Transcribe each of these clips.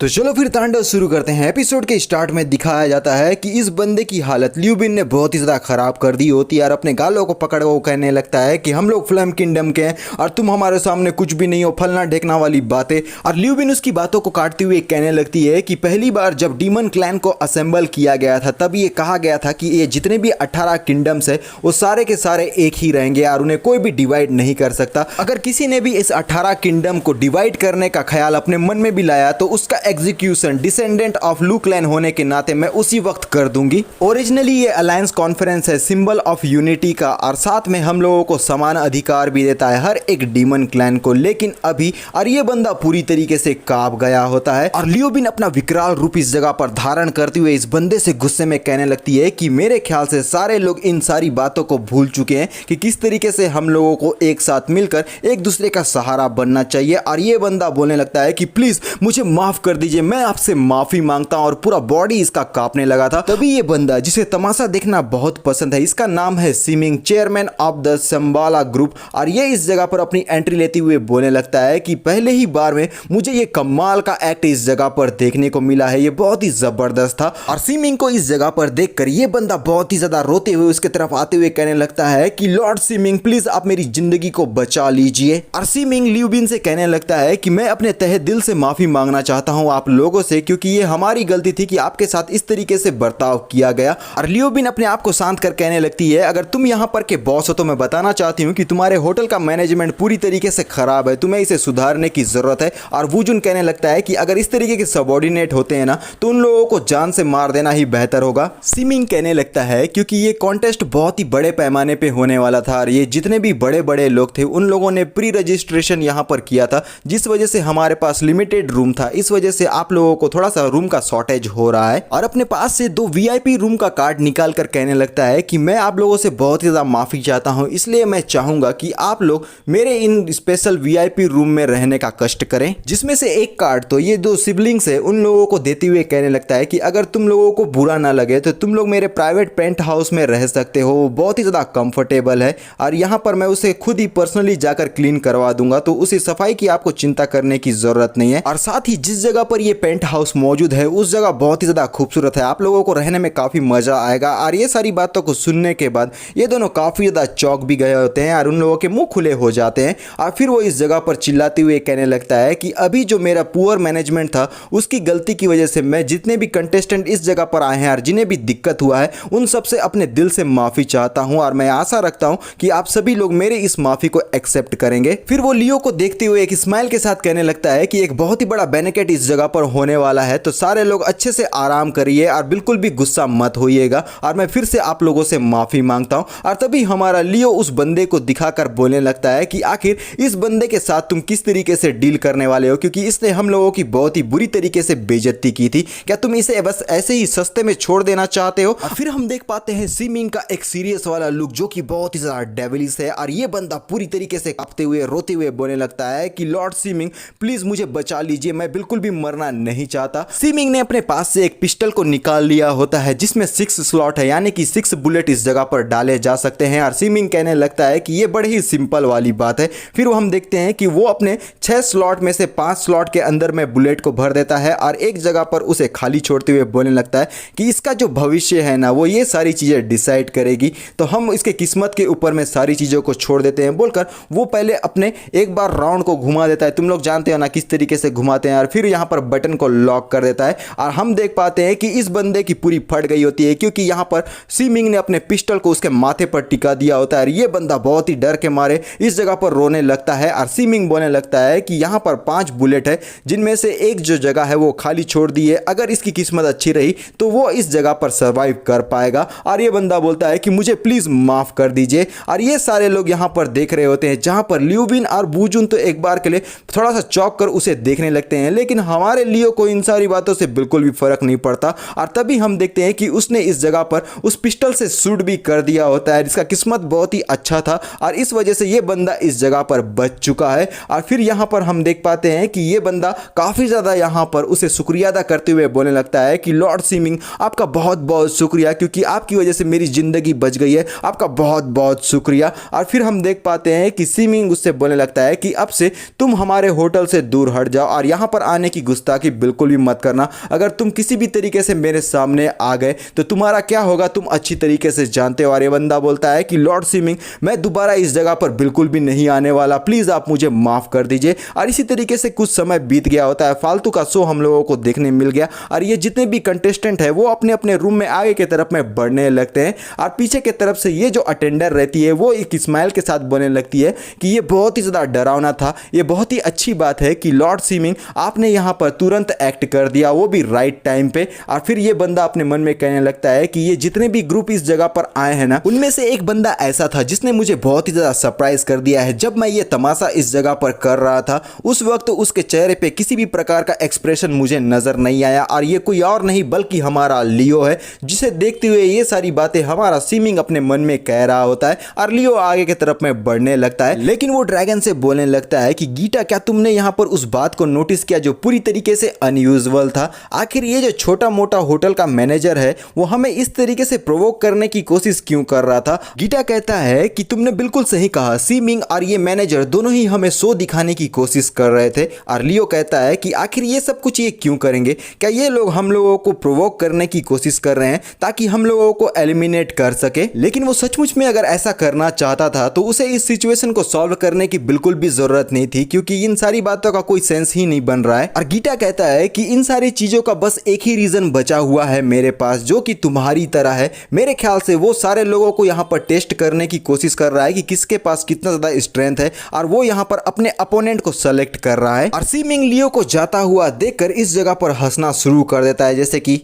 तो चलो फिर तांडव शुरू करते हैं। एपिसोड के स्टार्ट में दिखाया जाता है कि इस बंदे की हालत लियू बिन ने बहुत ही ज़्यादा ख़राब कर दी होती है और अपने गालों को पकड़ वो कहने लगता है कि हम लोग फ्लेम किंगडम के हैं और तुम हमारे सामने कुछ भी नहीं हो, फलना ढेकना वाली बातें। और लियू बिन उसकी बातों को काटते हुए कहने लगती है कि पहली बार जब डीमन क्लैन को असेंबल किया गया था तब ये कहा गया था कि ये जितने भी 18 किंगडम्स है वो सारे के सारे एक ही रहेंगे और उन्हें कोई भी डिवाइड नहीं कर सकता। अगर किसी ने भी इस 18 किंगडम को डिवाइड करने का ख्याल अपने मन में भी लाया तो उसका एग्जीक्यूशन डिसेंडेंट ऑफ लू क्लैन होने के नाते मैं उसी वक्त कर दूंगी। ओरिजिनली ये अलायंस कॉन्फ्रेंस है सिंबल ऑफ यूनिटी का और साथ में हम लोगों को समान अधिकार भी देता है हर एक डीमन क्लैन को। लेकिन अभी और ये बंदा पूरी तरीके से कांप गया होता है और लियो बिन अपना विकराल रूप इस जगह पर धारण करते हुए इस बंदे से गुस्से में कहने लगती है कि मेरे ख्याल से सारे लोग इन सारी बातों को भूल चुके हैं कि किस तरीके से हम लोगों को एक साथ मिलकर एक दूसरे का सहारा बनना चाहिए। और ये बंदा बोलने लगता है कि प्लीज मुझे माफ कर दीजिए, मैं आपसे माफी मांगता हूं। और पूरा बॉडी इसका कांपने लगा था। तभी ये बंदा जिसे तमाशा देखना बहुत पसंद है, इसका नाम है सीमिंग, चेयरमैन ऑफ द संबाला ग्रुप, और ये इस जगह पर अपनी एंट्री लेते हुए बोलने लगता है कि पहले ही बार में मुझे ये कमाल का एक्ट इस जगह पर देखने को मिला है, ये बहुत ही जबरदस्त था। और सीमिंग को इस जगह पर देखकर ये बंदा बहुत ही ज्यादा रोते हुए उसके तरफ आते हुए कहने लगता है कि लॉर्ड सीमिंग प्लीज आप मेरी जिंदगी को बचा लीजिए। और सीमिंग लियू बिन से कहने लगता है कि मैं अपने तहे दिल से माफी मांगना चाहता हूं आप लोगों से, क्योंकि ये हमारी गलती थी कि आपके साथ इस तरीके से बर्ताव किया गया। और लियो बिन अपने आप को शांत कर कहने लगती है अगर तुम यहां पर के बॉस हो तो मैं बताना चाहती हूं कि तुम्हारे होटल का मैनेजमेंट पूरी तरीके से खराब है, तुम्हें इसे सुधारने की जरूरत है। और वूजुन कहने लगता है कि अगर इस तरीके के सबऑर्डिनेट होते हैं ना तो उन लोगों को जान से मार देना ही बेहतर होगा। सीमिंग कहने लगता है क्योंकि ये कॉन्टेस्ट बहुत ही बड़े पैमाने पे होने वाला था और ये जितने भी बड़े बड़े लोग थे उन लोगों ने प्री रजिस्ट्रेशन यहां पर किया था, जिस वजह से हमारे पास लिमिटेड रूम था, इस वजह से आप लोगों को थोड़ा सा रूम का शॉर्टेज हो रहा है। और अपने पास से 2 वीआईपी रूम का कार्ड निकाल कर कहने लगता है कि मैं आप लोगों से बहुत ही ज्यादा माफी चाहता हूं, इसलिए मैं चाहूंगा कि आप लोग मेरे इन स्पेशल वीआईपी रूम में रहने का कष्ट करें। जिसमें से एक कार्ड तो ये 2 सिबलिंग्स है उन लोगों को देते हुए कहने लगता है कि अगर तुम लोगों को बुरा ना लगे तो तुम लोग मेरे प्राइवेट पेंट हाउस में रह सकते हो, वो बहुत ही ज्यादा कंफर्टेबल है और यहाँ पर मैं उसे खुद ही पर्सनली जाकर क्लीन करवा दूंगा, तो उसी सफाई की आपको चिंता करने की जरूरत नहीं है। और साथ ही जिस जगह पर ये पेंट हाउस मौजूद है उस जगह बहुत ही ज्यादा खूबसूरत है, आप लोगों को रहने में काफी मजा आएगा। और ये सारी बातों को सुनने के बाद ये दोनों काफी ज्यादा चौंक भी गए होते हैं और उन लोगों के मुंह खुले हो जाते हैं। और फिर वो इस जगह पर चिल्लाते हुए कहने लगता है कि अभी जो मेरा पुअर मैनेजमेंट था उसकी गलती की वजह से मैं जितने भी कंटेस्टेंट इस जगह पर आए हैं और जिन्हें भी दिक्कत हुआ है उन सबसे अपने दिल से माफी चाहता हूं और मैं आशा रखता हूं कि आप सभी लोग मेरे इस माफी को एक्सेप्ट करेंगे। फिर वो लियो को देखते हुए एक स्माइल के साथ कहने लगता है कि एक बहुत ही बड़ा बेनिकेट इस जगह पर होने वाला है, तो सारे लोग अच्छे से आराम करिए और बिल्कुल भी गुस्सा मत होइएगा और मैं फिर से आप लोगों से माफी मांगता हूं। और तभी हमारा लियो उस बंदे को दिखाकर बोलने लगता है कि आखिर इस बंदे के साथ तुम किस तरीके से डील करने वाले हो, क्योंकि इसने हम लोगों की बहुत ही बुरी तरीके से बेइज्जती की थी, क्या तुम इसे बस ऐसे ही सस्ते में छोड़ देना चाहते हो। और फिर हम देख पाते हैं सीमिंग का एक सीरियस वाला लुक जो कि बहुत ही ज्यादा डेविलिश है और ये बंदा पूरी तरीके से कांपते हुए रोते हुए बोलने लगता है कि लॉर्ड सीमिंग प्लीज मुझे बचा लीजिए, मैं बिल्कुल भी मरना नहीं चाहता। सीमिंग ने अपने पास से एक पिस्टल को निकाल लिया होता है जिसमें 6 स्लॉट है, यानी कि 6 बुलेट इस जगह पर डाले जा सकते हैं। और सीमिंग कहने लगता है कि ये बड़ी ही सिंपल वाली बात है। फिर हम देखते हैं कि वो अपने 6 स्लॉट में से 5 स्लॉट के अंदर में बुलेट को भर देता है और एक जगह पर उसे खाली छोड़ते हुए बोलने लगता है कि इसका जो भविष्य है ना वो ये सारी चीजें डिसाइड करेगी, तो हम इसके किस्मत के ऊपर में सारी चीजों को छोड़ देते हैं। बोलकर वो पहले अपने एक बार राउंड को घुमा देता है, तुम लोग जानते हो ना किस तरीके से घुमाते हैं, और फिर यहाँ पर बटन को लॉक कर देता है। और हम देख पाते हैं कि इस बंदे की पूरी फट गई होती है क्योंकि यहाँ पर सीमिंग ने अपने पिस्टल को उसके माथे पर टिका दिया होता है और ये बंदा बहुत ही डर के मारे इस जगह पर रोने लगता है। और सीमिंग बोलने लगता है कि यहाँ पर 5 बुलेट है जिनमें से एक जो जगह है वो खाली छोड़ दी है, अगर इसकी किस्मत अच्छी रही तो वो इस जगह पर सर्वाइव कर पाएगा। और ये बंदा बोलता है कि मुझे प्लीज माफ कर दीजिए। और ये सारे लोग यहाँ पर देख रहे होते हैं, जहाँ पर लियू बिन और वूजुन तो एक बार के लिए थोड़ा सा चौंक कर उसे देखने लगते हैं, लेकिन हमारे लियो को इन सारी बातों से बिल्कुल भी फर्क नहीं पड़ता। और तभी हम देखते हैं कि उसने इस जगह पर उस पिस्टल से शूट भी कर दिया होता है, जिसका किस्मत बहुत ही अच्छा था और इस वजह से ये बंदा इस जगह पर बच चुका है। और फिर यहाँ पर हम देख पाते हैं कि ये बंदा काफी ज्यादा यहाँ पर उसे शुक्रिया अदा करते हुए बोलने लगता है कि लॉर्ड सीमिंग आपका बहुत बहुत शुक्रिया, क्योंकि आपकी वजह से मेरी जिंदगी बच गई है, आपका बहुत बहुत शुक्रिया। और फिर हम देख पाते हैं कि सीमिंग उससे बोलने लगता है कि अब से तुम हमारे होटल से दूर हट जाओ और यहाँ पर आने की गुस्ताखी बिल्कुल भी मत करना। अगर तुम किसी भी तरीके से मेरे सामने आ गए तो तुम्हारा क्या होगा तुम अच्छी तरीके से जानते हो। और ये बंदा बोलता है कि लॉर्ड सीमिंग, मैं दोबारा इस जगह पर बिल्कुल भी नहीं आने वाला, प्लीज़ आप मुझे माफ़ कर दीजिए। और इसी तरीके से कुछ समय बीत गया होता है, फालतू का शो हम लोगों को देखने मिल गया। और ये जितने भी कंटेस्टेंट है वो अपने अपने रूम में आगे की तरफ में बढ़ने लगते हैं और पीछे की तरफ से ये जो अटेंडर रहती है वो एक स्माइल के साथ बोलने लगती है कि ये बहुत ही ज़्यादा डरावना था, ये बहुत ही अच्छी बात है कि लॉर्ड सीमिंग आपने यहाँ पर तुरंत एक्ट कर दिया, वो भी राइट टाइम पे। और फिर ये बंदा अपने मन में कहने लगता है कि ये जितने भी ग्रुप इस जगह पर आए हैं ना, उनमें से एक बंदा ऐसा था जिसने मुझे बहुत ही ज़्यादा सरप्राइज कर दिया है। जब मैं ये तमाशा इस जगह पर कर रहा था उस वक्त उसके चेहरे पे किसी भी प्रकार का एक्सप्रेशन मुझे नजर नहीं आया और ये कोई और नहीं बल्कि हमारा लियो है, जिसे देखते हुए ये सारी बातें हमारा सीमिंग अपने मन में कह रहा होता है। और लियो आगे की तरफ में बढ़ने लगता है, लेकिन वो ड्रैगन से बोलने लगता है कि गीटा, क्या तुमने यहाँ पर उस बात को नोटिस किया जो पूरी तरीके से अनयूजुअल था? आखिर ये जो छोटा मोटा होटल का मैनेजर है वो हमें इस तरीके से प्रोवोक करने की कोशिश क्यों कर रहा था? गीटा कहता है कि तुमने बिल्कुल सही कहा, सीमिंग और ये मैनेजर दोनों ही हमें शो दिखाने की कोशिश कर रहे थे। और लियो कहता है कि आखिर ये सब कुछ ये क्यों करेंगे? क्या ये लोग हम लोगों को प्रोवोक करने की कोशिश कर रहे हैं ताकि हम लोगों को एलिमिनेट कर सके? लेकिन वो सचमुच में अगर ऐसा करना चाहता था तो उसे इस सिचुएशन को सॉल्व करने की बिल्कुल भी जरूरत नहीं थी, क्योंकि इन सारी बातों का कोई सेंस ही नहीं बन रहा है। और गीटा कहता है कि इन सारी चीजों का बस एक ही रीजन बचा हुआ है मेरे पास, जो कि तुम्हारी तरह है। मेरे ख्याल से वो सारे लोगों को यहाँ पर टेस्ट करने की कोशिश कर रहा है कि किसके पास कितना ज्यादा स्ट्रेंथ है और वो यहाँ पर अपने अपोनेंट को सेलेक्ट कर रहा है। और सीमिंग लियो को जाता हुआ देखकर इस जगह पर हंसना शुरू कर देता है, जैसे कि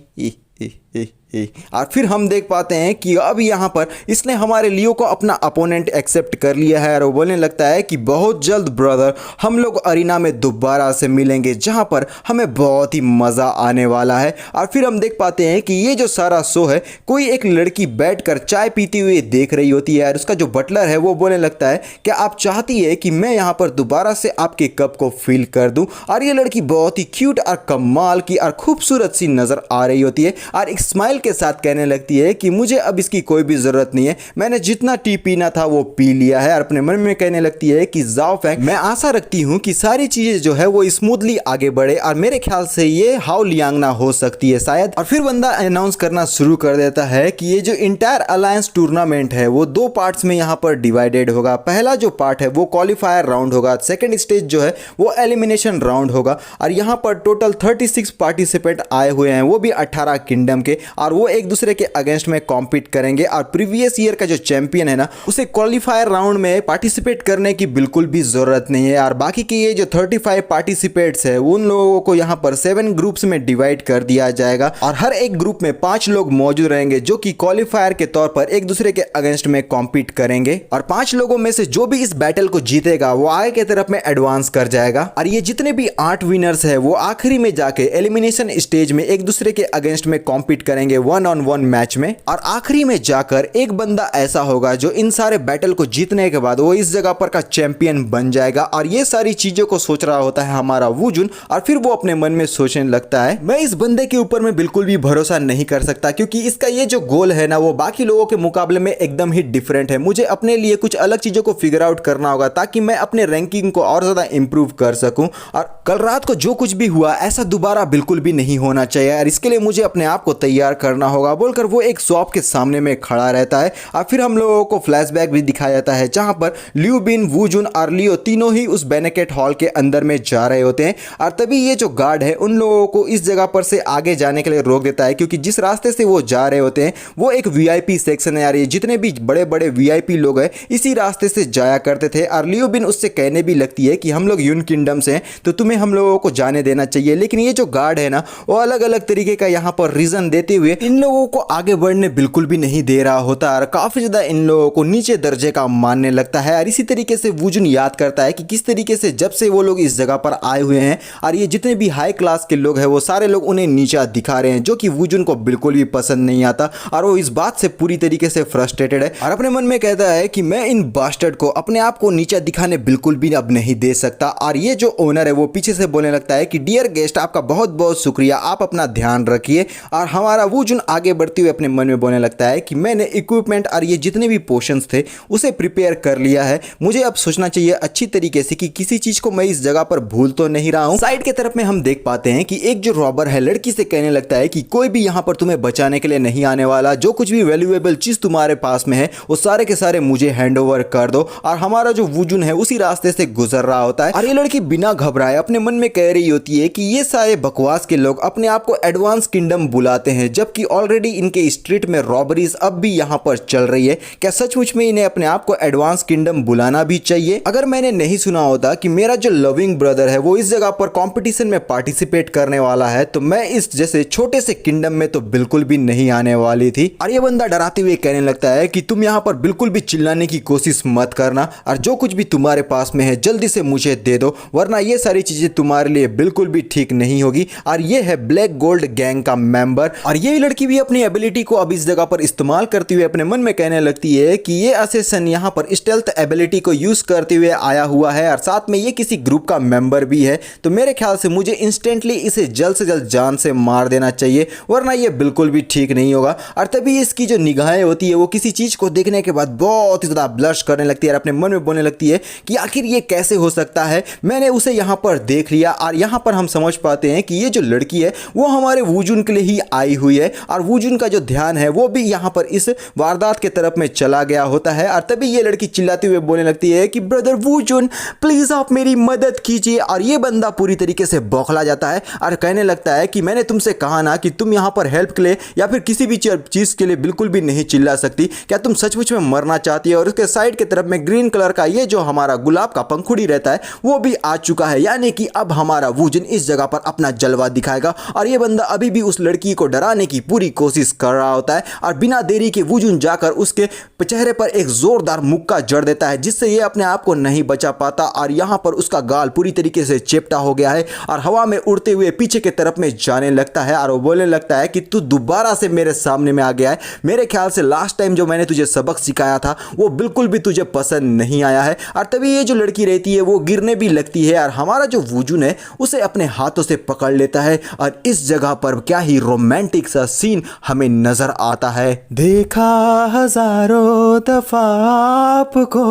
और फिर हम देख पाते हैं कि अब यहाँ पर इसने हमारे लियो को अपना अपोनेंट एक्सेप्ट कर लिया है और वो बोलने लगता है कि बहुत जल्द ब्रदर हम लोग अरीना में दोबारा से मिलेंगे जहाँ पर हमें बहुत ही मज़ा आने वाला है। और फिर हम देख पाते हैं कि ये जो सारा शो है कोई एक लड़की बैठकर चाय पीती हुई देख रही होती है और उसका जो बटलर है वो बोलने लगता है कि आप चाहती है कि मैं यहाँ पर दोबारा से आपके कप को फिल कर दूँ। और ये लड़की बहुत ही क्यूट और कमाल की और खूबसूरत सी नज़र आ रही होती है और एक स्माइल के साथ कहने लगती है कि मुझे अब इसकी कोई भी जरूरत नहीं है, मैंने जितना टी पीना था वो पी लिया है। और अपने मन में कहने लगती है कि जाओ फैंक, मैं आशा रखती हूँ कि सारी चीजें जो है वो स्मूथली आगे बढ़े और मेरे ख्याल से ये हाउ लियांगना हो सकती है शायद। और फिर बंदा अनाउंस करना शुरू कर देता है कि ये जो इंटायर अलायंस टूर्नामेंट है वो दो पार्ट्स में यहाँ पर डिवाइडेड होगा। पहला जो पार्ट है वो क्वालिफायर राउंड होगा, सेकेंड स्टेज जो है वो एलिमिनेशन राउंड होगा। और यहाँ पर टोटल 36 पार्टिसिपेंट आए हुए हैं, वो भी 18 किंगडम के, और वो एक दूसरे के अगेंस्ट में कॉम्पीट करेंगे। और प्रीवियस ईयर का जो चैंपियन है ना उसे क्वालिफायर राउंड में पार्टिसिपेट करने की बिल्कुल भी जरूरत नहीं है। और बाकी के ये जो 35 पार्टिसिपेंट्स है उन लोगों को यहाँ पर 7 ग्रुप्स में डिवाइड कर दिया जाएगा और हर एक ग्रुप में 5 लोग मौजूद रहेंगे जो कि क्वालिफायर के तौर पर एक दूसरे के अगेंस्ट में कॉम्पीट करेंगे। और 5 लोगों में से जो भी इस बैटल को जीतेगा वो आगे की तरफ में एडवांस कर जाएगा। और ये जितने भी 8 विनर्स है वो आखिरी में जाके एलिमिनेशन स्टेज में एक दूसरे के अगेंस्ट में कॉम्पीट करेंगे 1-on-1 मैच में। और आखिरी में जाकर एक बंदा ऐसा होगा जो इन सारे बैटल को जीतने के बाद वो इस जगह पर का चैंपियन बन जाएगा। और ये सारी चीजों को सोच रहा होता है हमारा वूजुन और फिर वो अपने मन में सोचने लगता है मैं इस बंदे के ऊपर में बिल्कुल भी भरोसा नहीं कर सकता, क्योंकि इसका ये जो गोल है ना वो बाकी लोगों के मुकाबले में एकदम ही डिफरेंट है। मुझे अपने लिए कुछ अलग चीजों को फिगर आउट करना होगा ताकि मैं अपने रैंकिंग को और ज्यादा इंप्रूव कर सकूं। और कल रात को जो कुछ भी हुआ ऐसा दोबारा बिल्कुल भी नहीं होना चाहिए और इसके लिए मुझे अपने आप को तैयार करना होगा, बोलकर वो एक शॉप के सामने में खड़ा रहता है। और फिर हम लोगों को फ्लैशबैक भी दिखाया जाता है जहां पर लियू बिन, वूजुन और लियो तीनों ही उस बेनेकेट हॉल के अंदर में जा रहे होते हैं। और तभी ये जो गार्ड है उन लोगों को इस जगह पर से आगे जाने के लिए रोक देता है, क्योंकि जिस रास्ते से वो जा रहे होते हैं वो एक वीआईपी सेक्शन है यार, ये जितने भी बड़े बड़े वीआईपी लोग हैं इसी रास्ते से जाया करते थे। और लियो बिन उससे कहने भी लगती है कि हम लोग यून किंगडम से हैं तो तुम्हें हम लोगों को जाने देना चाहिए। लेकिन ये जो गार्ड है ना वो अलग अलग तरीके का यहाँ पर रीजन देते हुए इन लोगों को आगे बढ़ने बिल्कुल भी नहीं दे रहा होता और काफी ज्यादा इन लोगों को नीचे दर्जे का मानने लगता है। और इसी तरीके से वूजुन याद करता है कि किस तरीके से जब से वो लोग इस जगह पर आए हुए हैं और ये जितने भी हाई क्लास के लोग हैं वो सारे लोग उन्हें नीचा दिखा रहे हैं, जो कि वूजुन को बिल्कुल भी पसंद नहीं आता और वो इस बात से पूरी तरीके से फ्रस्ट्रेटेड है और अपने मन में कहता है कि मैं इन बास्टर्ड को अपने आप को नीचा दिखाने बिल्कुल भी अब नहीं दे सकता। और ये जो ओनर है वो पीछे से बोलने लगता है कि डियर गेस्ट, आपका बहुत बहुत शुक्रिया, आप अपना ध्यान रखिए। और हमारा वूजुन आगे बढ़ते हुए अपने मन में बोलने लगता है कि मैंने इक्विपमेंट और ये जितने भी पोशंस थे उसे प्रिपेयर कर लिया है, मुझे अब सोचना चाहिए अच्छी तरीके से कि किसी चीज को मैं इस जगह पर भूल तो नहीं रहा हूँ। साइड के तरफ में हम देख पाते हैं कि एक जो रॉबर है लड़की से कहने लगता है कि कोई भी यहाँ पर तुम्हें बचाने के लिए नहीं आने वाला, जो कुछ भी वैल्यूएबल चीज तुम्हारे पास में है वो सारे के सारे मुझे हैंड ओवर कर दो। और हमारा जो वूजुन है उसी रास्ते से गुजर रहा होता है और ये लड़की बिना घबराए अपने मन में कह रही होती है कि ये सारे बकवास के लोग अपने आप को एडवांस किंगडम बुलाते हैं, जबकि ऑलरेडी इनके स्ट्रीट में रॉबरीज अब भी यहाँ पर चल रही है। क्या सचमुच में इन्हें अपने आप को एडवांस किंगडम बुलाना भी चाहिए? अगर मैंने नहीं सुना होता कि मेरा जो लविंग ब्रदर है वो इस जगह पर कंपटीशन में पार्टिसिपेट करने वाला है तो मैं इस जैसे छोटे से किंगडम में तो बिल्कुल भी नहीं आने वाली थी। और ये बंदा डराते हुए कहने लगता है कि तुम यहाँ पर बिल्कुल भी चिल्लाने की कोशिश मत करना और जो कुछ भी तुम्हारे पास में है जल्दी से मुझे दे दो, वरना ये सारी चीजें तुम्हारे लिए बिल्कुल भी ठीक नहीं होगी। और ये है ब्लैक गोल्ड गैंग का मेंबर। और ये लड़की भी अपनी एबिलिटी को अब इस जगह पर इस्तेमाल करते हुए अपने मन में कहने लगती है कि ये असेसन यहाँ पर स्टेल्थ एबिलिटी को यूज करते हुए आया हुआ है और साथ में ये किसी ग्रुप का मेंबर भी है, तो मेरे ख्याल से मुझे इंस्टेंटली इसे जल्द से जल्द जान से मार देना चाहिए, वरना ये बिल्कुल भी ठीक नहीं होगा। और तभी इसकी जो निगाहें होती है वो किसी चीज को देखने के बाद बहुत ही ज्यादा ब्लश करने लगती है और अपने मन में बोलने लगती है कि आखिर ये कैसे हो सकता है, मैंने उसे यहाँ पर देख लिया। और यहाँ पर हम समझ पाते हैं कि ये जो लड़की है वो हमारे वूजुन के लिए ही आई हुई है और वूजुन का जो ध्यान है वो भी यहाँ पर इस वारदात के तरफ में चला गया होता है। और तभी ये लड़की चिल्लाती हुए बोलने लगती है कि ब्रदर वूजुन प्लीज आप मेरी मदद कीजिए। और ये बंदा पूरी तरीके से बौखला जाता है और कहने लगता है कि मैंने तुमसे कहा ना कि तुम यहाँ पर हेल्प के लिए या फिर किसी भी चीज के लिए बिल्कुल भी नहीं चिल्ला सकती, क्या तुम सचमुच में मरना चाहती है? और उसके साइड के तरफ में ग्रीन कलर का ये जो हमारा गुलाब का पंखुड़ी रहता है वो भी आ चुका है, यानी कि अब हमारा वूजुन इस जगह पर अपना जलवा दिखाएगा। और ये बंदा अभी भी उस लड़की को डराने की पूरी कोशिश कर रहा होता है और बिना देरी के वूजुन जाकर उसके चेहरे पर एक जोरदार मुक्का जड़ देता है, जिससे ये अपने आप को नहीं बचा पाता और यहाँ पर उसका गाल पूरी तरीके से चेप्टा हो गया है और हवा में उड़ते हुए पीछे की तरफ में जाने लगता है। और वो बोलने लगता है कि तू दोबारा से मेरे सामने में आ गया है, मेरे ख्याल से लास्ट टाइम जो मैंने तुझे सबक सिखाया था वो बिल्कुल भी तुझे पसंद नहीं आया है। और तभी ये जो लड़की रहती है वो गिरने भी लगती है और हमारा जो वूजुन है उसे अपने हाथों से पकड़ लेता है। और इस जगह पर क्या ही रोमांटिक सा सीन हमें नजर आता है। देखा हजारों दफा आपको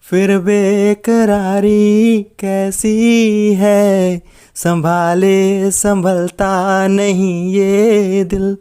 फिर बेकरारी कैसी है, संभाले संभलता नहीं ये दिल,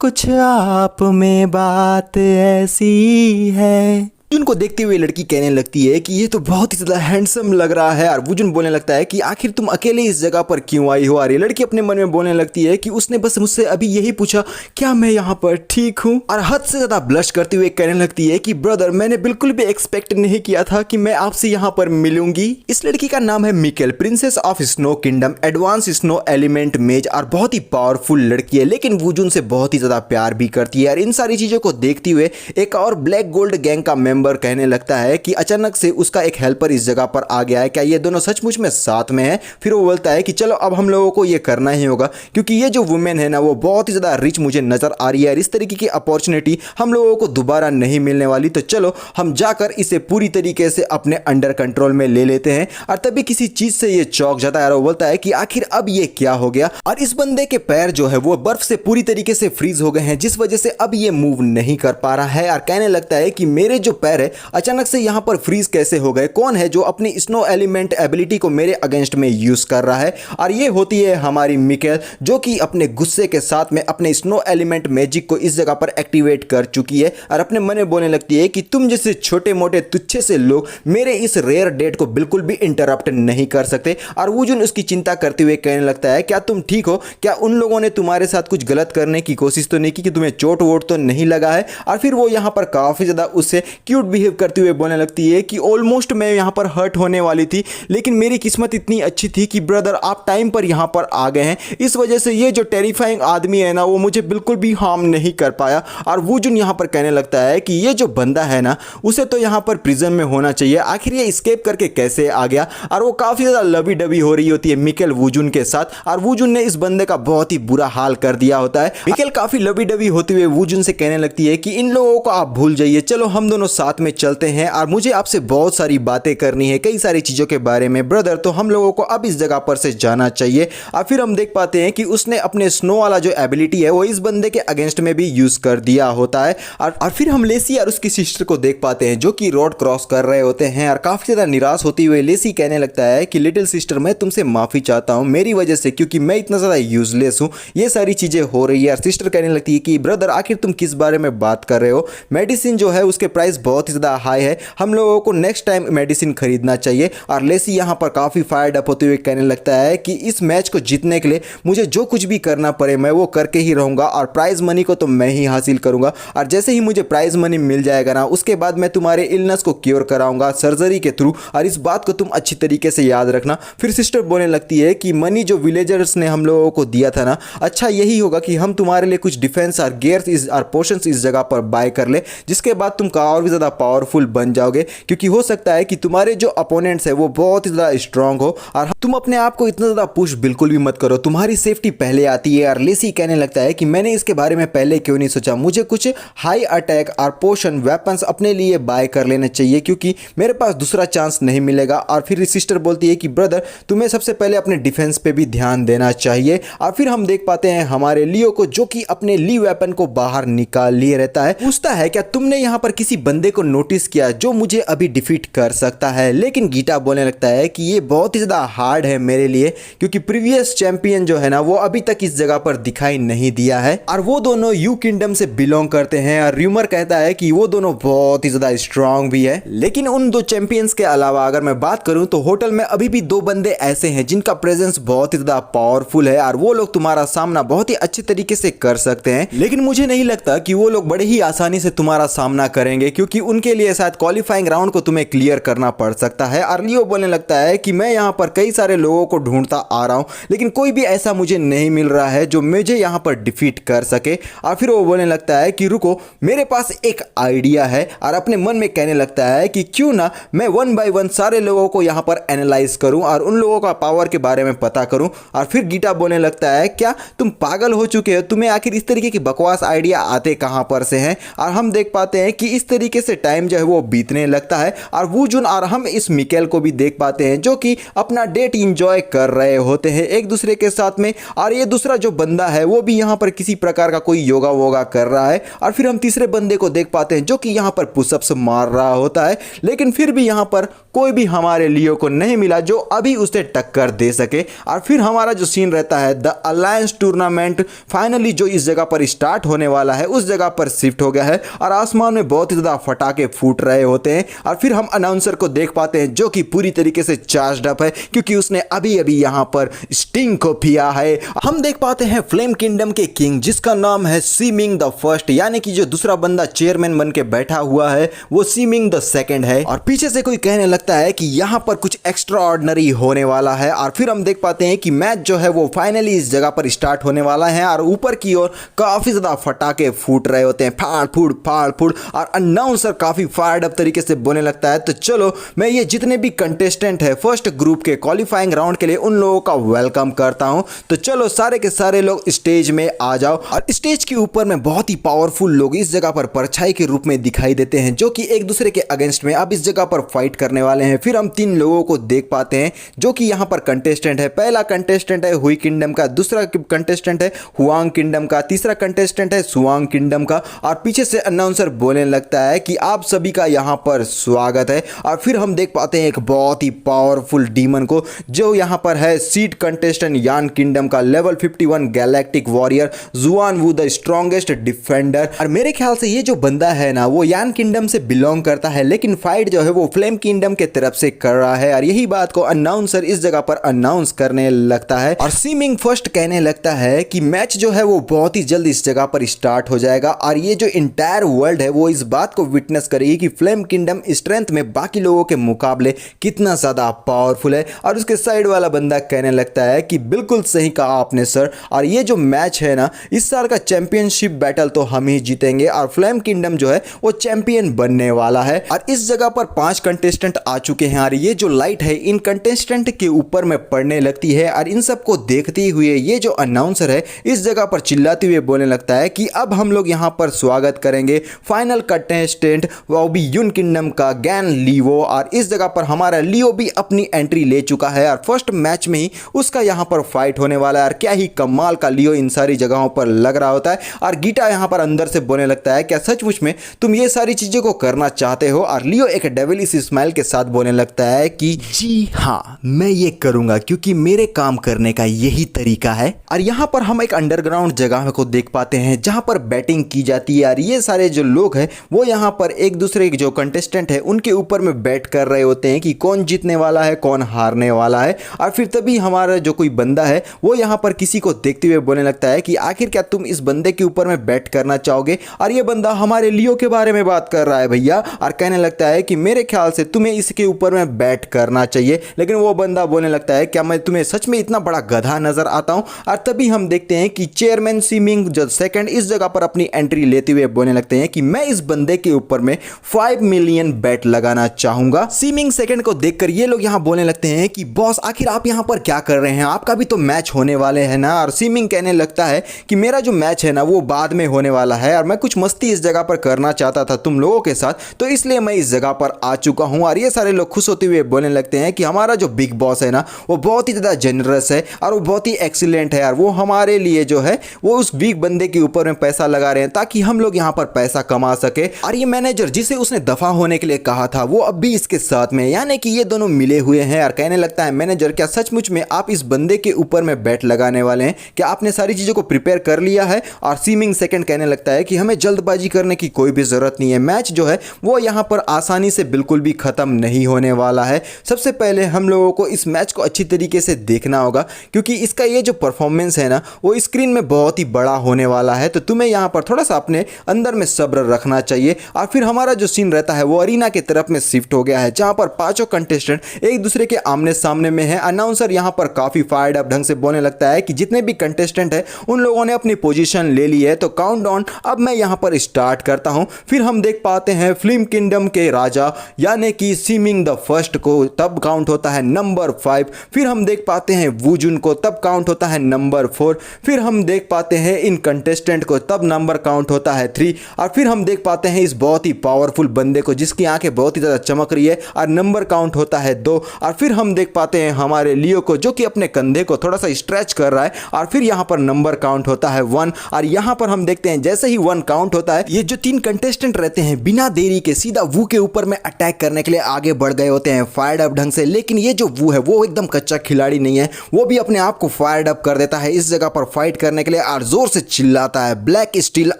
कुछ आप में बात ऐसी है। वूजुन को देखते हुए लड़की कहने लगती है कि ये तो बहुत ही ज्यादा हैंडसम लग रहा है और वूजुन बोलने लगता है कि आखिर तुम अकेले इस जगह पर क्यों आई हो? और ये लड़की अपने मन में बोलने लगती है कि उसने बस मुझसे अभी यही पूछा क्या मैं यहाँ पर ठीक हूँ। और हद से ज्यादा ब्लश करते हुए कहने लगती है कि ब्रदर मैंने बिल्कुल भी एक्सपेक्ट नहीं किया था कि मैं आपसे यहाँ पर मिलूंगी। इस लड़की का नाम है Mikel, princess of snow kingdom, advance snow element मेज और बहुत ही पावरफुल लड़की है, लेकिन वूजुन से बहुत ही ज्यादा प्यार भी करती है। और इन सारी चीजों को देखते हुए एक और ब्लैक गोल्ड गैंग का मेंबर कहने लगता है कि अचानक से उसका एक हेल्पर इस जगह पर आ गया है, क्या ये दोनों सचमुच में साथ में हैं? फिर वो बोलता है कि चलो अब हम लोगों को ये करना ही होगा, क्योंकि ये जो वुमेन है ना वो बहुत ही ज्यादा रिच मुझे नजर आ रही है और इस तरीके की अपॉर्चुनिटी हम लोगों को दोबारा नहीं मिलने वाली, तो चलो हम जाकर इसे पूरी तरीके से अपने अंडर कंट्रोल में ले लेते हैं। और तभी किसी चीज से ये चौंक जाता है और वो बोलता है कि आखिर अब ये क्या हो गया। और इस बंदे के पैर जो है वो बर्फ से पूरी तरीके से फ्रीज हो गए हैं, जिस वजह से अब ये मूव नहीं कर पा रहा है। और कहने लगता है कि मेरे जो पैर है अचानक से यहां पर फ्रीज कैसे हो गए, कौन है जो अपनी स्नो एलिमेंट एबिलिटी को मेरे अगेंस्ट में यूज कर रहा है? और ये होती है हमारी मिकेल, जो कि अपने गुस्से के साथ में अपने स्नो एलिमेंट मैजिक को इस जगह पर एक्टिवेट कर चुकी है और अपने मन में बोलने लगती है कि तुम जैसे छोटे मोटे तुच्छे से लोग मेरे इस रेयर डेट को बिल्कुल भी इंटरप्ट नहीं कर सकते। और वूजुन उसकी चिंता करते हुए कहने लगता है क्या तुम ठीक हो? क्या उन लोगों ने तुम्हारे साथ कुछ गलत करने की कोशिश तो नहीं की, कि तुम्हें चोट वोट तो नहीं लगा है? और फिर वो यहाँ पर काफी ज्यादा उससे क्यूट बिहेव करते हुए बोलने लगती है कि ऑलमोस्ट मैं यहाँ पर हर्ट होने वाली थी, लेकिन मेरी किस्मत इतनी अच्छी थी कि ब्रदर आप टाइम पर यहाँ पर आ गए हैं, इस वजह से ये जो टेरिफाइंग आदमी है ना वो मुझे बिल्कुल भी हार्म नहीं कर पाया। और वूजुन यहाँ पर कहने लगता है कि ये जो बंदा है ना उसे तो यहाँ पर प्रिजन में होना चाहिए, आखिर ये स्केप करके कैसे आ गया? और वो काफी ज्यादा लवी डबी हो रही होती है मिकेल वूजुन के साथ और वूजुन ने इस बंदे का बहुत ही बुरा हाल कर दिया होता है। मिकेल काफी लवी डबी होते हुए वूजुन से कहने लगती है कि इन लोगों को आप भूल जाइए, चलो हम दोनों साथ में चलते हैं और मुझे आपसे बहुत सारी बातें करनी है कई सारी चीज़ों के बारे में ब्रदर। तो हम लोगों को अब इस जगह पर से जाना चाहिए। और फिर हम देख पाते हैं कि उसने अपने स्नो वाला जो एबिलिटी है वो इस बंदे के अगेंस्ट में भी यूज़ कर दिया होता है। और फिर हम लेसी और उसकी सिस्टर को देख पाते हैं जो कि रोड क्रॉस कर रहे होते हैं। और काफ़ी ज़्यादा निराश होती हुई लेसी कहने लगता है कि लिटिल सिस्टर मैं तुमसे माफ़ी चाहता हूँ मेरी वजह से, क्योंकि मैं इतना ज़्यादा यूजलेस हूँ, ये सारी चीज़ें हो रही है। और सिस्टर कहने लगती है कि ब्रदर आखिर तुम किस बारे में बात कर रहे हो, मेडिसिन जो है उसके प्राइस बहुत ही ज़्यादा हाई है, हम लोगों को नेक्स्ट टाइम मेडिसिन खरीदना चाहिए। और लेसी यहाँ पर काफ़ी फायर्ड अप होते हुए कहने लगता है कि इस मैच को जीतने के लिए मुझे जो कुछ भी करना पड़े मैं वो करके ही रहूँगा और प्राइज़ मनी को तो मैं ही हासिल करूँगा। और जैसे ही मुझे प्राइज़ मनी मिल जाएगा ना उसके बाद मैं तुम्हारे इलनेस को क्योर कराऊंगा सर्जरी के थ्रू, और इस बात को तुम अच्छी तरीके से याद रखना। फिर सिस्टर बोलने लगती है कि मनी जो विलेजर्स ने हम लोगों को दिया था ना, अच्छा यही होगा कि हम तुम्हारे लिए कुछ डिफेंस और गियर्स और पोशंस इस जगह पर बाय कर ले, जिसके बाद तुम और भी ज़्यादा पावरफुल बन जाओगे। क्योंकि हो सकता है कि तुम्हारे जो अपोनेंट्स है वो बहुत ही ज़्यादा स्ट्रांग हो और तुम अपने आप को इतना ज़्यादा पुश बिल्कुल भी मत करो, तुम्हारी सेफ्टी पहले आती है। और लेसी कहने लगता है कि मैंने इसके बारे में पहले क्यों नहीं सोचा, मुझे कुछ हाई अटैक और पोशन वेपन्स अपने लिए बाय कर लेना चाहिए क्योंकि मेरे पास दूसरा चांस नहीं मिलेगा। और फिर सिस्टर बोलती है कि ब्रदर तुम्हें सबसे पहले अपने डिफेंस पे भी ध्यान देना चाहिए। और फिर हम देख पाते हैं हमारे लियो को जो कि अपने ली वेपन को बाहर निकाल लिए रहता है। पूछता है क्या तुमने यहाँ पर किसी बंदे को नोटिस किया जो मुझे अभी डिफीट कर सकता है। लेकिन गीटा बोलने लगता है कि ये बहुत ही ज़्यादा हार्ड है मेरे लिए क्योंकि प्रीवियस चैंपियन जो है ना वो अभी तक इस जगह पर दिखाई नहीं दिया है और वो दोनों यू किंगडम से बिलोंग करते हैं। और र्यूमर कहता है कि वो दोनों बहुत ही ज़्यादा स्ट्रांग भी है। लेकिन उन दो चैंपियंस के अलावा अगर मैं बात करूं तो होटल में अभी भी दो बंदे ऐसे हैं जिनका प्रेजेंस बहुत ही ज़्यादा पावरफुल है और वो लोग तुम्हारा सामना बहुत ही अच्छे तरीके से कर सकते हैं। लेकिन मुझे नहीं लगता कि वो लोग बड़े ही आसानी से तुम्हारा सामना करेंगे क्योंकि उनके लिए शायद क्वालिफाइंग राउंड को तुम्हें क्लियर करना पड़ सकता है। और लियो बोलने लगता है कि मैं यहाँ पर कई सारे लोगों को ढूंढता आ रहा हूँ लेकिन कोई भी ऐसा मुझे नहीं मिल रहा है जो मुझे यहाँ पर डिफीट कर सके। और फिर वो बोलने लगता है कि रुको मेरे पास एक आइडिया है और अपने मन में कहने लगता है कि क्यों ना मैं 1 बाय 1 सारे लोगों को यहाँ पर एनालाइज करूँ और उन लोगों का पावर के बारे में पता करूँ। और फिर गीटा बोलने लगता है क्या तुम पागल हो चुके हो, तुम्हें आखिर इस तरीके की बकवास आइडिया आते कहाँ पर से हैं। और हम देख पाते हैं कि इस तरीके से टाइम जो है वो बीतने लगता है और वूजुन और हम इस मिकेल को भी देख पाते हैं जो कि अपना डेट इंजॉय कर रहे होते हैं एक दूसरे के साथ में। और ये दूसरा जो बंदा है वो भी यहाँ पर किसी प्रकार का कोई योगा वोगा कर रहा है। और फिर हम तीसरे बंदे को देख पाते हैं जो कि यहाँ पर पुशअप्स मार रहा होता है। लेकिन फिर भी यहाँ पर कोई भी हमारे लियो को नहीं मिला जो अभी उसे टक्कर दे सके। और फिर हमारा जो सीन रहता है द अलायंस टूर्नामेंट फाइनली जो इस जगह पर स्टार्ट होने वाला है उस जगह पर शिफ्ट हो गया है और आसमान में बहुत ही ज़्यादा फटाके फूट रहे होते हैं। और फिर हम अनाउंसर को देख पाते हैं जो कि पूरी तरीके से चार्ज्ड अप है क्योंकि उसने अभी अभी यहाँ पर स्टिंग को पिया है। हम देख पाते हैं फ्लेम किंगडम के किंग जिसका नाम है सीमिंग द फर्स्ट, यानी कि जो दूसरा बंदा चेयरमैन बन के बैठा हुआ है वो सीमिंग द सेकंड है। और पीछे से कोई कहने लगता है कि यहाँ पर कुछ एक्स्ट्रा ऑर्डिनरी होने वाला है। और फिर हम देख पाते हैं कि मैच जो है वो फाइनली इस जगह पर स्टार्ट होने वाला है और ऊपर की ओर काफी ज्यादा फटाके फूट रहे होते हैं, फाड़ फूड़। और अनाउंसर काफी फायर्ड अप तरीके से बोलने लगता है तो चलो मैं ये जितने भी कंटेस्टेंट है फर्स्ट ग्रुप के क्वालिफाइंग राउंड के लिए उन लोगों का वेलकम करता हूं। तो चलो सारे के सारे लोग स्टेज में आ जाओ। और स्टेज के ऊपर में बहुत ही पावरफुल लोग इस जगह पर परछाई के रूप में दिखाई देते हैं जो कि एक दूसरे के अगेंस्ट में अब इस जगह पर फाइट करने वाले हैं। फिर हम 3 लोगों को देख पाते हैं जो कि यहाँ पर कंटेस्टेंट है। पहला कंटेस्टेंट है हुई किंगडम का, दूसरा कंटेस्टेंट है हुआंग किंगडम का, तीसरा कंटेस्टेंट है सुआंग किंगडम का। और पीछे से अनाउंसर बोलने लगता है कि आप सभी का यहाँ पर स्वागत है। और फिर हम देख पाते हैं एक बहुत ही पावरफुल डीमन को जो यहाँ पर है सीड कंटेस्टेंट यान किंगडम का लेवल 51 गैलेक्टिक वॉरियर जुआन वू द स्ट्रॉन्गेस्ट डिफेंडर। और मेरे ख्याल से ये जो बंदा है ना वो यान किंगडम से बिलोंग करता है लेकिन फाइट जो है वो फ्लेम किंगडम के तरफ से कर रहा है। और यही बात को अनाउंसर इस जगह पर अनाउंस करने लगता है। और सीमिंग फर्स्ट कहने लगता है कि मैच जो है वो बहुत ही जल्द इस जगह पर स्टार्ट हो जाएगा और ये जो इंटायर वर्ल्ड है वो इस बात को विटनेस करेगी कि फ्लेम किंगडम स्ट्रेंथ में बाकी लोगों के मुकाबले कितना ज्यादा पावरफुल है। और उसके साइड वाला बंदा कहने लगता है कि बिल्कुल सही कहा आपने सर, और ये जो मैच है ना इस साल का चैंपियनशिप बैटल तो हम ही जीतेंगे और फ्लेम किंगडम जो है वो चैंपियन बनने वाला है। और इस जगह पर 5 कंटेस्टेंट आ चुके हैं और ये जो लाइट है इन कंटेस्टेंट के ऊपर में पड़ने लगती है। और इन सबको देखते हुए ये जो अनाउंसर है इस जगह पर चिल्लाते हुए बोलने लगता है कि अब हम लोग यहाँ पर स्वागत करेंगे फाइनल कंटेस्टेंट कंटेस्टेंट वो भी यून किंगडम का गैन लियो। और इस जगह पर हमारा लियो भी अपनी एंट्री ले चुका है और फर्स्ट मैच में ही उसका यहाँ पर फाइट होने वाला है। और क्या ही कमाल का लियो इन सारी जगहों पर लग रहा होता है। और गीटा यहाँ पर अंदर से बोलने लगता है क्या सचमुच में तुम ये सारी चीज़ों को करना चाहते हो। और लियो एक डेविलिश स्माइल के साथ बोलने लगता है कि जी हाँ, मैं ये करूँगा क्योंकि मेरे काम करने का यही तरीका है। और यहाँ पर हम एक अंडरग्राउंड जगह को देख पाते हैं जहाँ पर बैटिंग की जाती है। और ये सारे जो लोग हैं वो यहाँ पर एक दूसरे के जो कंटेस्टेंट है उनके ऊपर में बैट कर रहे होते हैं कि कौन जीतने वाला है कौन हारने वाला है। और फिर तभी हमारा जो कोई बंदा है वो यहाँ पर किसी को देखते हुए बोलने लगता है कि आखिर क्या तुम इस बंदे के ऊपर में बैट करना चाहोगे। और ये बंदा हमारे लियो के बारे में बात कर रहा है भैया, और कहने लगता है कि मेरे ख्याल से तुम्हें इसके ऊपर में बैट करना चाहिए। लेकिन वो बंदा बोलने लगता है क्या मैं तुम्हें सच में इतना बड़ा गधा नजर आता हूं। और तभी हम देखते हैं कि चेयरमैन सीमिंग जो सेकंड इस जगह पर अपनी एंट्री लेते हुए बोलने लगते हैं कि मैं इस बंदे के ऊपर में 5 मिलियन बैट लगाना चाहूंगा। सीमिंग सेकंड को देखकर ये लोग यहाँ बोलने लगते हैं कि बॉस आखिर आप यहाँ पर क्या कर रहे हैं, आपका भी तो मैच होने वाले हैं ना। और सीमिंग कहने लगता है कि मेरा जो मैच है ना वो बाद में होने वाला है और मैं कुछ मस्ती इस जगह पर करना चाहता था तुम लोगों के साथ, तो इसलिए मैं इस जगह पर आ चुका हूँ। और ये सारे लोग खुश होते हुए बोलने लगते हैं कि हमारा जो बिग बॉस है ना वो बहुत ही ज़्यादा जेनरस है और वो बहुत ही एक्सीलेंट है। और वो हमारे लिए जो है वो उस वीक बंदे के ऊपर में पैसा लगा रहे हैं ताकि हम लोग यहाँ पर पैसा कमा सके। और ये मैनेजर जिसे उसने दफा होने के लिए कहा था वो अब भी इसके साथ में, यानी कि ये दोनों मिले हुए हैं। और कहने लगता है मैनेजर क्या सचमुच में आप इस बंदे के ऊपर में बैट लगाने वाले हैं, क्या आपने सारी चीज़ों को प्रिपेयर कर लिया है। और सीमिंग सेकंड कहने लगता है कि हमें जल्दबाजी करने की कोई भी ज़रूरत नहीं है, मैच जो है वो यहाँ पर आसानी से बिल्कुल भी ख़त्म नहीं होने वाला है। सबसे पहले हम लोगों को इस मैच को अच्छी तरीके से देखना होगा क्योंकि इसका ये जो परफॉर्मेंस है ना वो स्क्रीन में बहुत ही बड़ा होने वाला है। तो तुम्हें यहाँ पर थोड़ा सा अपने अंदर में सब्र रखना चाहिए। और फिर हमारा जो सीन रहता है वो अरीना की तरफ में शिफ्ट हो गया है जहाँ पर पांचों कंटेस्टेंट एक दूसरे के आमने सामने में है। अनाउंसर यहाँ पर काफ़ी फायर्ड अप ढंग से बोलने लगता है कि जितने भी कंटेस्टेंट है उन लोगों ने अपनी पोजीशन ले ली है, तो काउंटडाउन अब मैं यहाँ पर स्टार्ट करता हूँ। फिर हम देख पाते हैं फिल्म किंगडम के राजा यानी कि सीमिंग द फर्स्ट को तब काउंट होता है नंबर 5। फिर हम देख पाते हैं वूजुन को तब काउंट होता है नंबर 4। फिर हम देख पाते हैं इन कंटेस्टेंट को तब नंबर काउंट होता है 3। और फिर हम देख पाते हैं इस बहुत ही पावरफुल बंदे को जिसकी आंखें बहुत ही ज़्यादा चमक रही है और नंबर काउंट होता है 2। और फिर हम देख पाते हैं हमारे लियो को जो कि अपने कंधे को थोड़ा सा स्ट्रेच कर रहा है और फिर यहाँ पर नंबर काउंट होता है 1। और यहाँ पर हम देखते हैं जैसे ही 1 काउंट होता है ये जो 3 कंटेस्टेंट रहते हैं बिना देरी के सीधा वू के ऊपर में अटैक करने के लिए आगे बढ़ गए होते हैं फायर्ड अप ढंग से। लेकिन ये जो वू है वो एकदम कच्चा खिलाड़ी नहीं है, वो भी अपने आप को फायर्ड अप कर देता है इस जगह पर फाइट करने के लिए और जोर से चिल्लाता है ब्लैक स्टील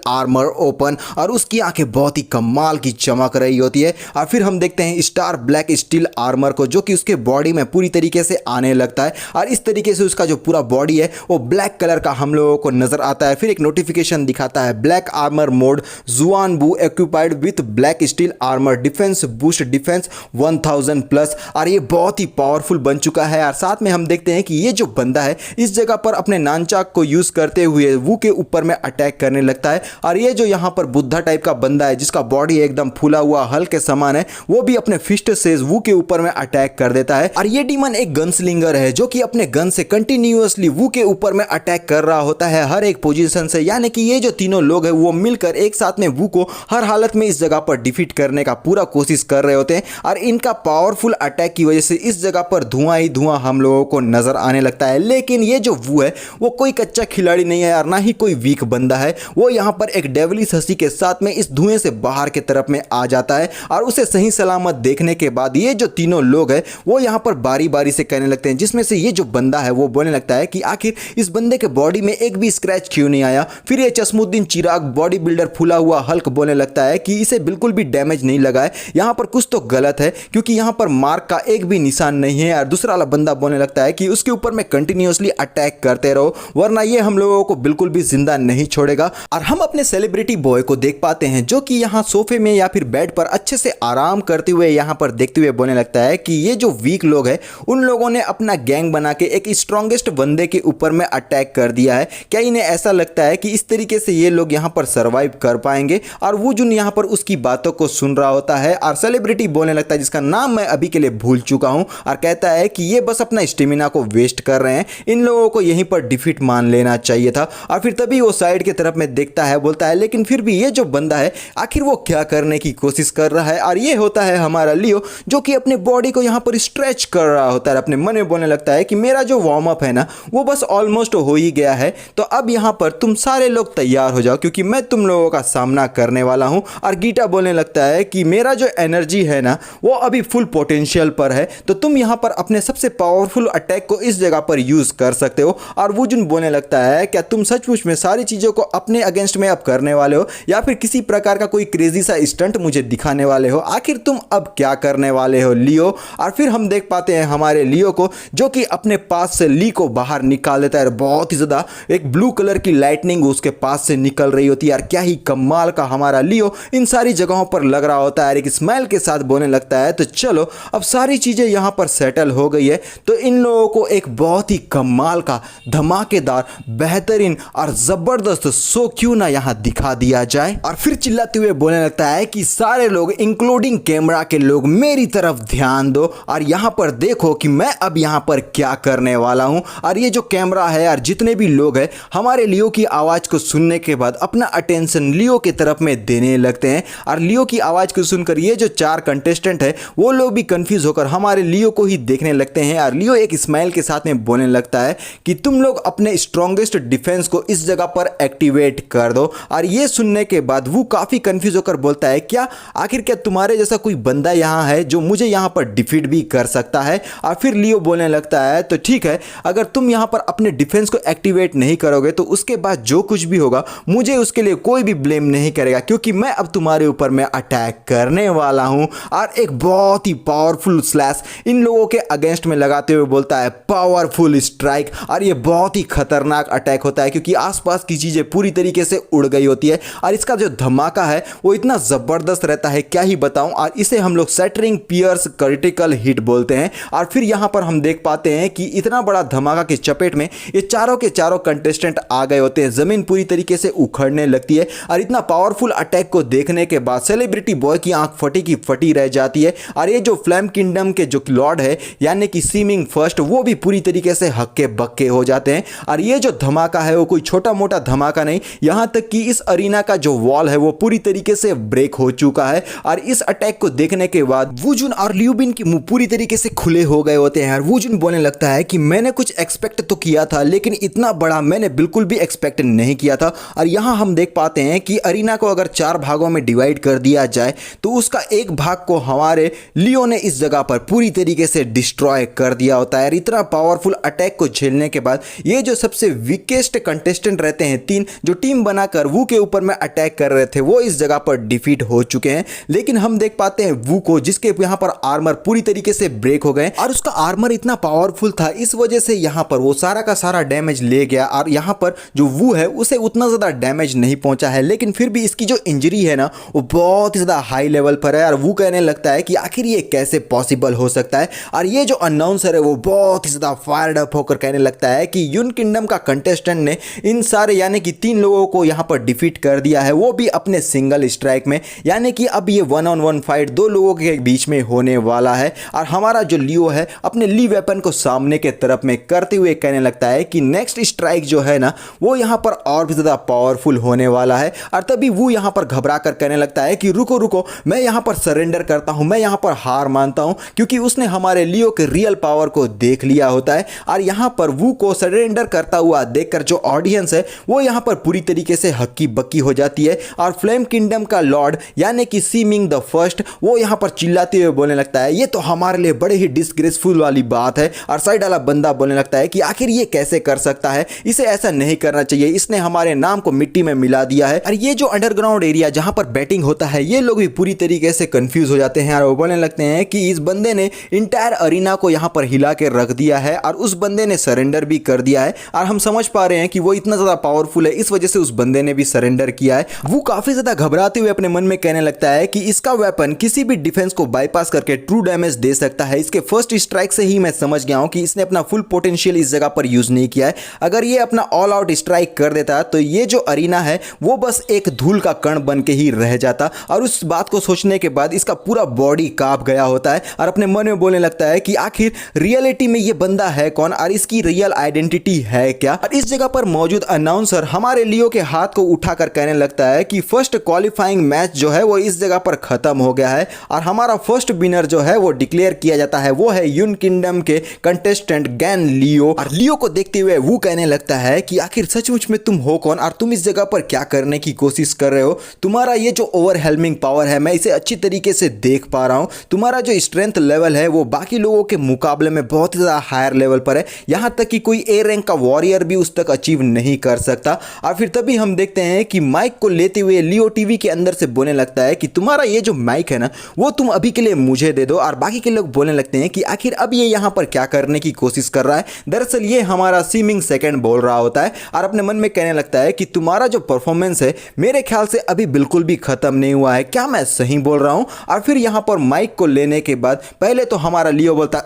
आर्मर ओपन। और उसकी आंखें बहुत ही कमाल की चमक रही होती है। और फिर हम देखते हैं स्टार ब्लैक स्टील आर्मर को जो कि उसके बॉडी में पूरी तरीके से आने लगता है और इस तरीके से उसका जो पूरा बॉडी है वो ब्लैक कलर का हम लोगों को नजर आता है। फिर एक नोटिफिकेशन दिखाता है ब्लैक आर्मर मोड जुआन बू occupied with black steel armour defence boost defence 1000 plus. और ये बहुत ही पावरफुल बन चुका है। और साथ में हम देखते हैं कि ये जो बंदा है इस जगह पर अपने नानचाक को यूज करते हुए वू के ऊपर में अटैक करने लगता है। और ये जो यहाँ पर बुद्धा टाइप का बंदा है जिसका बॉडी एकदम फूला हुआ हल्के समान है वो भी अपने फिस्ट से वू के ऊपर में अटैक कर देता है। और ये डीमन एक गन स्लिंगर है जो कि अपने गन से कंटिन्यूअसली वू के ऊपर में अटैक कर रहा होता है हर एक पोजीशन से, यानी कि ये जो तीनों लोग हैं वो मिलकर एक साथ में वू को हर हालत में इस जगह पर डिफीट करने का पूरा कोशिश कर रहे होते हैं। और इनका पावरफुल अटैक की वजह से इस जगह पर धुआं ही धुआं हम लोगों को नजर आने लगता है। लेकिन ये जो वू है वो कोई कच्चा खिलाड़ी नहीं है और ना ही कोई वीक बंदा है, वो यहाँ पर एक डेविलिश हंसी के साथ में इस धुएं से बाहर की तरफ में आ जाता है। और उसे सही सलामत देखने के बाद ये जो तीनों लोग हैं वो यहाँ पर बारी बारी से कहने लगते हैं, जिसमें से ये जो बंदा है वो बोलने लगता है कि आखिर इस बंदे के बॉडी में एक भी स्क्रैच क्यों नहीं आया। फिर ये चश्मुद्दीन चिराग बॉडी बिल्डर फूला हुआ हल्क बोलने लगता है कि इसे बिल्कुल भी डैमेज नहीं लगा है, यहाँ पर कुछ तो गलत है क्योंकि यहाँ पर मार्क का एक भी निशान नहीं है। और दूसरा वाला बंदा बोलने लगता है कि उसके ऊपर में कंटिन्यूअसली अटैक करते रहो वरना ये हम लोगों को बिल्कुल भी जिंदा नहीं छोड़ेगा। और हम अपने सेलिब्रिटी बॉय को देख पाते हैं जो कि यहाँ सोफे में या फिर बेड पर अच्छे से आराम करते हुए यहाँ पर देखते हुए बोलने लगता है कि ये जो वीक लोग हैं उन लोगों ने अपना गैंग बना के एक स्ट्रॉन्गेस्ट बंदे के ऊपर में अटैक कर दिया है। क्या इन्हें ऐसा लगता है कि इस तरीके से ये लोग यहाँ पर सर्वाइव कर पाएंगे। और वो जो यहाँ पर उसकी बातों को सुन रहा होता है और सेलिब्रिटी बोलने लगता है जिसका नाम मैं अभी के लिए भूल चुका हूँ और कहता है कि ये बस अपना स्टेमिना को वेस्ट कर रहे हैं, इन लोगों को यहीं पर डिफीट मान लेना चाहिए था। और फिर तभी वो साइड की तरफ में देखता है, बोलता है लेकिन फिर भी ये जो बंदा है आखिर वो क्या करने की कोशिश कर रहा है। और ये होता है हमारा लियो जो कि अपने बॉडी को यहाँ पर स्ट्रेच कर रहा होता है, अपने मन में बोलने लगता है कि मेरा जो वार्म अप है ना वो बस ऑलमोस्ट हो ही गया है, तो अब यहाँ पर तुम सारे लोग तैयार हो जाओ क्योंकि मैं तुम लोगों का सामना करने वाला हूँ। और गीता बोलने लगता है कि मेरा जो एनर्जी है ना वो अभी फुल पोटेंशियल पर है, तो तुम यहाँ पर अपने सबसे पावरफुल अटैक को इस जगह पर यूज कर सकते हो। और वुजुन बोलने लगता है क्या तुम सचमुच में सारी चीज़ों को अपने अगेंस्ट में अब करने वाले हो या फिर किसी प्रकार का कोई क्रेजी सा स्टंट मुझे दिखाने वाले हो, आखिर तुम अब क्या करने वाले हो लियो। और फिर हम देख पाते हैं हमारे लियो को जो कि अपने पास से ली को बाहर निकाल देता है। बहुत ही ज़्यादा एक ब्लू कलर की लाइटनिंग उसके पास से निकल रही होती है। यार क्या ही कमाल का हमारा लियो इन सारी जगहों पर लग रहा होता है। एक स्माइल के साथ बोलने लगता है तो चलो अब सारी चीज़ें यहाँ पर सेटल हो गई है, तो इन लोगों को एक बहुत ही कमाल का धमाकेदार बेहतरीन और ज़बरदस्त शो क्यों ना यहाँ दिखा दिया जाए। और फिर चिल्लाते हुए बोलने लगता है कि सारे लोग इंक्लूडिंग कैमरा के लोग मेरी तरफ ध्यान दो और यहाँ पर देखो कि मैं अब यहाँ पर क्या करने वाला हूँ। और ये जो कैमरा है और जितने भी लोग हैं हमारे लियो की आवाज़ को सुनने के बाद अपना अटेंशन लियो की तरफ में देने लगते हैं। और लियो की आवाज़ को सुनकर ये जो 4 कंटेस्टेंट है वो लोग भी कंफ्यूज होकर हमारे लियो को ही देखने लगते हैं। और लियो एक स्माइल के साथ में बोलने लगता है कि तुम लोग अपने स्ट्रॉन्गेस्ट डिफेंस को इस जगह पर एक्टिवेट कर दो। और ये सुनने के बाद वो काफ़ी कंफ्यूज होकर बोलता है क्या आखिर क्या तुम्हारे जैसा कोई बंदा यहाँ है जो मुझे यहाँ पर डिफीट भी कर सकता है। और फिर लियो बोलने लगता है तो ठीक है, अगर तुम यहाँ पर अपने डिफेंस को एक्टिवेट नहीं करोगे तो उसके बाद जो कुछ भी होगा मुझे उसके लिए कोई भी ब्लेम नहीं करेगा क्योंकि मैं अब तुम्हारे ऊपर मैं अटैक करने वाला हूँ। और एक बहुत ही पावरफुल स्लैश इन लोगों के अगेंस्ट में लगाते हुए बोलता है पावरफुल स्ट्राइक। और ये बहुत ही खतरनाक अटैक होता है क्योंकि आसपास की चीज़ें पूरी तरीके से उड़ गई होती है और इसका जो धमाका है वो इतना ज़बरदस्त रहता है क्या ही बताऊं। और इसे हम लोग सैटरिंग पियर्स क्रिटिकल हिट बोलते हैं। और फिर यहाँ पर हम देख पाते हैं कि इतना बड़ा धमाका की चपेट में ये चारों के चारों कंटेस्टेंट आ गए होते हैं, ज़मीन पूरी तरीके से उखड़ने लगती है। और इतना पावरफुल अटैक को देखने के बाद सेलिब्रिटी बॉय की आंख फटी की फटी रह जाती है। और ये जो फ्लेम किंगडम के जो लॉर्ड है यानी कि सीमिंग फर्स्ट वो भी पूरी तरीके से हक्के बक्के हो जाते हैं। और ये जो धमाका है वो कोई छोटा मोटा धमाका नहीं, यहाँ तक कि इस अरीना का जो वॉल है वो पूरी तरीके से ब्रेक हो चुका है। और इस अटैक को देखने के बाद वुजुन और ल्यूबिन की मुंह पूरी तरीके से खुले हो गए होते हैं। और वुजुन बोलने लगता है कि मैंने कुछ एक्सपेक्ट तो किया था लेकिन इतना बड़ा मैंने बिल्कुल भी एक्सपेक्ट नहीं किया था। और यहाँ हम देख पाते हैं कि अरीना को अगर 4 भागों में डिवाइड कर दिया जाए तो उसका एक भाग को हमारे लियो ने इस जगह पर पूरी तरीके से डिस्ट्रॉय कर दिया होता है। इतना पावरफुल अटैक को झेलने के बाद ये जो सबसे वीकेस्ट कंटेस्टेंट रहते हैं 3 जो टीम बनाकर वू के ऊपर में अटैक कर रहे थे वो इस जगह पर डिफीट हो चुके हैं। लेकिन हम देख पाते हैं वू को जिसके यहाँ पर आर्मर पूरी तरीके से ब्रेक हो गए और उसका आर्मर इतना पावरफुल था इस वजह से यहाँ पर वो सारा का सारा डैमेज ले गया। और यहाँ पर जो वू है उसे उतना ज़्यादा डैमेज नहीं पहुंचा है, लेकिन फिर भी इसकी जो इंजरी है ना वो बहुत ही ज़्यादा हाई लेवल पर है। और वू कहने लगता है कि आखिर ये कैसे पॉसिबल हो सकता है। और ये जो अनाउंसर है वो बहुत ही ज़्यादा फायर्ड अप होकर कहने लगता है कि यून किंगडम का कंटेस्टेंट ने इन सारे यानी कि 3 लोगों को यहाँ पर डिफीट कर दिया है, वो भी अपने सिंगल स्ट्राइक में। यानी कि अब ये 1-on-1 फाइट 2 लोगों के बीच में होने वाला है। और हमारा जो लियो है अपने ली वेपन को सामने के तरफ में करते हुए कहने लगता है कि नेक्स्ट स्ट्राइक जो है ना वो यहाँ पर और भी ज़्यादा पावरफुल होने वाला है। और तभी वो यहाँ पर घबरा कर कहने लगता है कि रुको रुको, मैं यहाँ पर सरेंडर करता हूँ, मैं यहाँ पर हार मानता हूँ, क्योंकि उसने हमारे लियो के रियल पावर को देख लिया होता है। और यहाँ पर वू को सरेंडर करता हुआ देखकर जो ऑडियंस है वो यहाँ पर पूरी तरीके से हक्की बक्की हो जाती है। और फ्लेम किंगडम का लॉर्ड यानी कि सीमिंग द फर्स्ट वो यहाँ पर चिल्लाते हुए बोलने लगता है ये तो हमारे लिए बड़े ही डिसग्रेसफुल वाली बात है। और साइड वाला बंदा बोलने लगता है कि आखिर ये कैसे कर सकता है, इसे ऐसा नहीं करना चाहिए, इसने हमारे नाम को मिट्टी में मिला दिया है। और ये जो अंडरग्राउंड एरिया जहाँ पर बैटिंग होता है ये लोग भी पूरी तरीके से कंफ्यूज हो जाते हैं और वो बोलने लगते हैं कि इस बंदे ने इंटायर अरीना को यहाँ पर हिला के रख दिया है और उस बंदे ने सरेंडर भी कर दिया है। और हम समझ पा रहे हैं कि वो इतना ज़्यादा पावरफुल है इस वजह से उस बंदे ने भी सरेंडर किया है। वो काफ़ी ज़्यादा घबराते हुए अपने मन में कहने लगता है कि इसका वेपन किसी भी डिफेंस को बाईपास करके ट्रू डैमेज दे सकता है। इसके फर्स्ट स्ट्राइक से ही मैं समझ गया हूँ कि इसने अपना फुल पोटेंशियल इस जगह पर यूज़ नहीं किया है। अगर ये अपना ऑल आउट स्ट्राइक कर देता तो ये जो अरीना है वो बस एक धूल का कण बन के ही रह जाता। और उस बात को सोचने के बाद इसका पूरा बॉडी कांप गया होता है और अपने मन में बोलने लगता है कि आखिर रियलिटी में ये बंदा है कौन और इसकी रियल आइडेंटिटी है क्या। और इस जगह पर मौजूद अनाउंसर हमारे लियो के हाथ को उठाकर कहने लगता है कि फर्स्ट क्वालिफाइंग सैटिस्फाइंग मैच जो है वो इस जगह पर खत्म हो गया है और हमारा फर्स्ट विनर जो है वो डिक्लेयर किया जाता है, वो है यून किंगडम के कंटेस्टेंट गैन लियो। और लियो को देखते हुए वो कहने लगता है कि आखिर सचमुच में तुम हो कौन और तुम इस जगह पर क्या करने की कोशिश कर रहे हो। तुम्हारा ये जो ओवरवेलमिंग पावर है मैं इसे अच्छी तरीके से देख पा रहा हूँ। तुम्हारा जो स्ट्रेंथ लेवल है वो बाकी लोगों के मुकाबले में बहुत ही ज़्यादा हायर लेवल पर है, यहाँ तक कि कोई ए रैंक का वॉरियर भी उस तक अचीव नहीं कर सकता। और फिर तभी हम देखते हैं कि माइक को लेते हुए लियो टीवी के अंदर से बोलने लगता है कि तुम्हारा ये जो माइक है ना वो तुम अभी के लिए मुझे दे दो। और बाकी के लोग बोलने लगते हैं कि आखिर अब ये यहाँ पर क्या करने की कोशिश कर रहा है। दरअसल ये हमारा सीमिंग सेकंड बोल रहा होता है और अपने मन में कहने लगता है कि तुम्हारा जो परफॉर्मेंस है मेरे ख्याल से अभी बिल्कुल भी खत्म नहीं हुआ है, क्या मैं सही बोल रहा हूँ। और फिर यहाँ पर माइक को लेने के बाद पहले तो हमारा लियो बोलता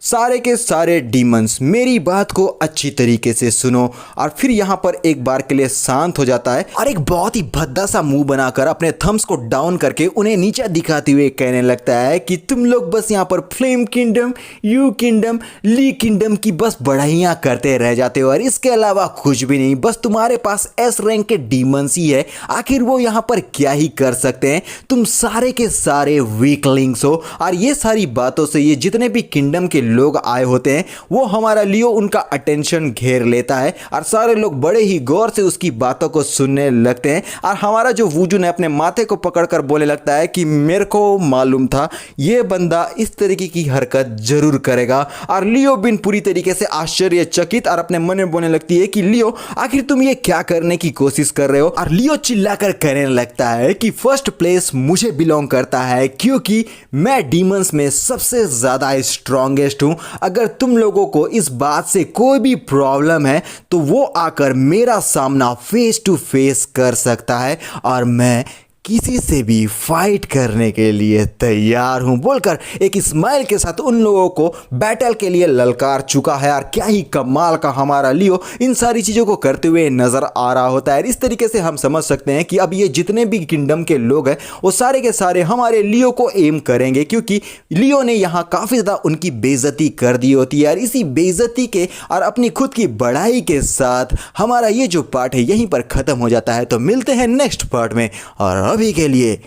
सारे के सारे डीमंस मेरी बात को अच्छी तरीके से सुनो। और फिर यहाँ पर एक बार के लिए शांत हो जाता है और एक बहुत ही भद्दा सा मुंह बनाकर अपने थम्स को डाउन करके उन्हें नीचे दिखाते हुए कहने लगता है कि तुम लोग बस यहाँ पर फ्लेम किंगडम, यू किंगडम, ली किंगडम की बस बढ़ाइयाँ करते रह जाते हो और इसके अलावा कुछ भी नहीं। बस तुम्हारे पास एस रैंक के डीमंस ही है, आखिर वो यहाँ पर क्या ही कर सकते हैं। तुम सारे के सारे वीकलिंग्स हो। और ये सारी बातों से ये जितने भी किंगडम के लोग आए होते हैं वो हमारा लियो उनका अटेंशन घेर लेता है और सारे लोग बड़े ही गौर से उसकी बातों को सुनने लगते हैं। और हमारा जो वूजू ने अपने माथे को पकड़कर बोलने लगता है कि मेरे को मालूम था ये बंदा इस तरीके की हरकत जरूर करेगा। और लियो बिन पूरी तरीके से आश्चर्यचकित और अपने मन में बोलने लगती है कि लियो आखिर तुम ये क्या करने की कोशिश कर रहे हो। और लियो चिल्लाकर कहने लगता है कि फर्स्ट प्लेस मुझे बिलोंग करता है क्योंकि मैं डीमंस में सबसे ज्यादा स्ट्रॉन्गेस्ट हूं। अगर तुम लोगों को इस बात से कोई भी प्रॉब्लम है तो वो आकर मेरा सामना फेस टू फेस कर सकता है और मैं किसी से भी फाइट करने के लिए तैयार हूं बोलकर एक स्माइल के साथ उन लोगों को बैटल के लिए ललकार चुका है। और क्या ही कमाल का हमारा लियो इन सारी चीज़ों को करते हुए नजर आ रहा होता है। इस तरीके से हम समझ सकते हैं कि अब ये जितने भी किंगडम के लोग हैं वो सारे के सारे हमारे लियो को एम करेंगे क्योंकि लियो ने यहाँ काफ़ी ज़्यादा उनकी बेइज्जती कर दी होती है। और इसी बेइज्जती के और अपनी खुद की बढ़ाई के साथ हमारा ये जो पार्ट है यहीं पर ख़त्म हो जाता है। तो मिलते हैं नेक्स्ट पार्ट में और अभी के लिए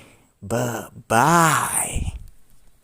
बाय।